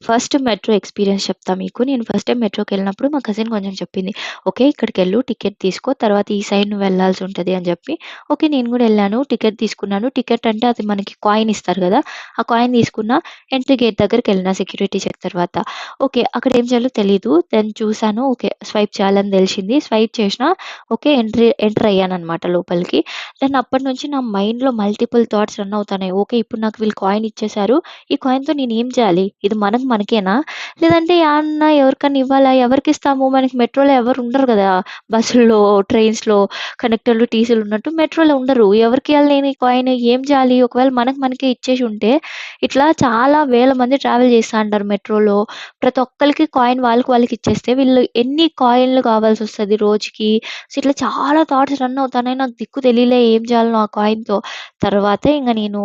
First metro experience చెప్తా మీకు. నేను ఫస్ట్ టైమ్ మెట్రోకెళ్ళినప్పుడు మా కజిన్ కొంచెం చెప్పింది. "ఓకే. ఇక్కడికెళ్ళు టికెట్ తీసుకో. తర్వాత ఈ సైడ్ నువ్వు వెళ్ళాల్సి ఉంటది" అని చెప్పి. ఓకే. నేను కూడా ఎళ్ళాను. టికెట్ తీసుకున్నాను. టికెట్ అంటే అది మనకి కాయిన్ ఇస్తారు గదా! ఆ కాయిన్ తీసుకున్నా. ఎంట్రీ గేట్ దగ్గరికెళ్ళినా సెక్యూరిటీ చెక్ తర్వాత. ఓకే. అక్కడ ఏం చేయాలో తెలీదు. దెన్ చూసాను. ఓకే. స్వైప్ చేయాలని తెలిసింది. స్వైప్ చేసినా. ఓకే. ఎంటర్ అయ్యాననమాట లోపలికి. దెన్ అప్పటినుంచి నా మైండ్‌లో మల్టిపుల్ థాట్స్ రన్ అవుతున్నాయి. ఓకే. ఇప్పుడు నాకు వీళ్ళు కాయిన్ ఇచ్చేసారు. ఈ కాయిన్‌తో నేనేం చేయాలి? ఇది మనకేనా? లేదంటే యాడన్నా ఎవరికన్నా ఇవ్వాలా? ఎవరికిస్తాము? మనకి మెట్రోలో ఎవరు ఉండరు గదా! బస్సుల్లో, ట్రైన్స్‌లో కండక్టర్లు, టీసీలు ఉన్నట్టు మెట్రోలో ఉండరు. ఎవరికియ్యాలి నేను ఈ కాయిన్? ఏం చేయాలి? ఒకవేళ మనకే ఇచ్చేసి ఉంటే, ఇట్లా చాలా వేల మంది ట్రావెల్ చేస్తా అంటారు మెట్రోలో. ప్రతి ఒక్కళ్ళకి కాయిన్ వాళ్ళకి ఇచ్చేస్తే వీళ్ళు ఎన్ని కాయిన్‌లు కావాల్సొస్తది రోజుకి? సో, ఇట్లా చాలా థాట్స్ రన్ అవుతున్నాయి. నాకు దిక్కు తెలీలే ఏం చేయాలో ఆ కాయిన్‌తో. తర్వాత ఇంగ నేను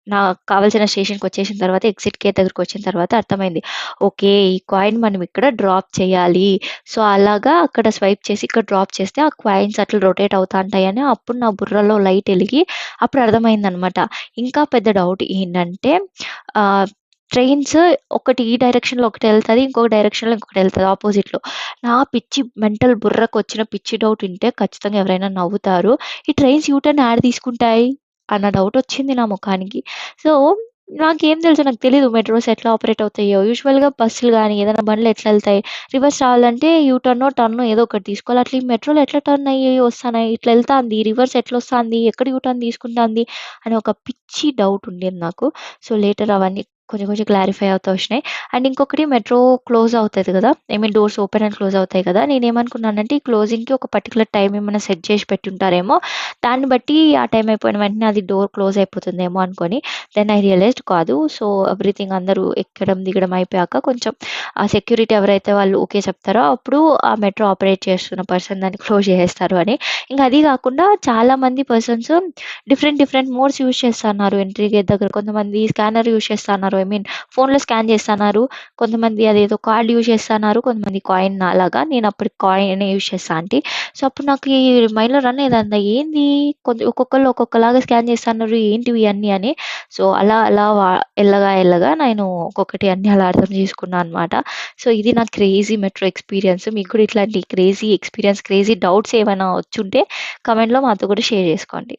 నాకు కావాల్సిన స్టేషన్‌కొచ్చేసిన తర్వాత ఎగ్జిట్ గేట్ దగ్గరకొచ్చిన తర్వాత అర్థమైంది. ఓకే. ఈ కాయిన్ మనం ఇక్కడ డ్రాప్ చేయాలి. సో, అలాగా అక్కడ స్వైప్ చేసి ఇక్కడ డ్రాప్ చేస్తే ఆ కాయిన్స్ అట్లా రొటేట్ అవుతా ఉంటాయని అప్పుడు నా బుర్రలో లైట్ ఎలిగి అప్పుడు అర్థమైందనమాట. ఇంకా పెద్ద డౌట్ ఏంటంటే ఆహ్, ట్రైన్స్ ఒకటి ఈ డైరెక్షన్‌లో ఒకటెళ్తది. ఇంకొక డైరెక్షన్‌లో ఇంకొకటెళ్తది ఆపోజిట్‌లో. నా పిచ్చి మెంటల్ బుర్రకొచ్చిన పిచ్చి డౌట్ ఇంటే ఖచ్చితంగా ఎవరైనా నవ్వుతారు. ఈ ట్రైన్స్ యూ టర్న్ యాడ తీసుకుంటాయి? అన్న డౌటొచ్చింది నా మొఖానికి. సో, నాకేం తెలుసు నాకు తెలీదు మెట్రోస్ ఎట్లా ఆపరేట్ అవుతాయో. యూజువల్‌గా బస్సులు గాని, ఏదైనా బండ్లు ఎట్లెళ్తాయి? రివర్స్ రావాలంటే యూ టర్నో ఏదో ఒకటి తీసుకోవాలి. అట్లా ఈ మెట్రోలు ఎట్లా టర్న్ అయ్యి వస్తాన్నాయి? ఇట్లా ఎళ్తాంది. రివర్స్ ఎట్లొస్తాంది? ఎక్కడ యూ టర్న్ తీసుకుంటాంది? అని ఒక పిచ్చి డౌట్ ఉండేది నాకు. సో, లేటర్ అవన్నీ కొంచెం క్లారిఫై అవుతా వచ్చినాయి. అండ్ ఇంకొకటి మెట్రో క్లోజ్ అవుతది గదా! I mean doors open and close అవుతాయి కదా! నేనేమనుకున్నానంటే ఈ క్లోజింగ్‌కి ఒక పర్టిక్యులర్ టైమ్ ఏమన్నా సెట్ చేసి పెట్టుంటారేమో. దాన్ని బట్టి ఆ టైం అయిపోయిన వెంటనే అది డోర్ క్లోజ్ అయిపోతుందేమో అనుకోని దెన్ ఐ రియలైజ్డ్ కాదు. సో, ఎవ్రీథింగ్ అందరూ ఎక్కడం, దిగడం అయిపోయాక కొంచెం ఆ సెక్యూరిటీ ఎవరైతే వాళ్ళు ఓకే చెప్తారో అప్పుడు ఆ మెట్రో ఆపరేట్ చేస్తున్న పర్సన్ దాన్ని క్లోజ్ చేసేస్తారు అని. ఇంకా అది కాకుండా చాలామంది పర్సన్స్ డిఫరెంట్ మోడ్స్ యూజ్ చేస్తన్నారు ఎంట్రీ గేట్ దగ్గర. కొంతమంది స్కానర్ యూజ్ చేస్తన్నారు. ఐ మీన్ ఫోన్‌లో స్కాన్ చేస్తన్నారు. కొంతమంది అదేదో కార్డ్ యూజ్ చేస్తన్నారు. కొంతమంది కాయిన్ నాలాగా. నేనప్పుడు కాయినే యూజ్ చేస్తా ఆంటీ. సో, అప్పుడు నాకు ఈ మైండ్‌లో రన్ అయ్యేదంట. ఏంది ఒక్కొక్కళ్ళు ఒక్కొక్కలాగా స్కాన్ చేస్తన్నారు. ఏంటివి ఇయన్నీ అని. సో, అలా ఎల్లగా నేను ఒక్కొక్కటి అన్నీ అలా అర్థం చేసుకున్నా అనమాట. సో, ఇది నా క్రేజీ మెట్రో ఎక్స్‌పీరియన్స్. మీకు కూడా ఇట్లాంటి క్రేజీ ఎక్స్‌పీరియన్స్, క్రేజీ డౌట్స్ ఏమైనా వచ్చుంటే కామెంట్‌లో మాతో కూడా షేర్ చేసుకోండి.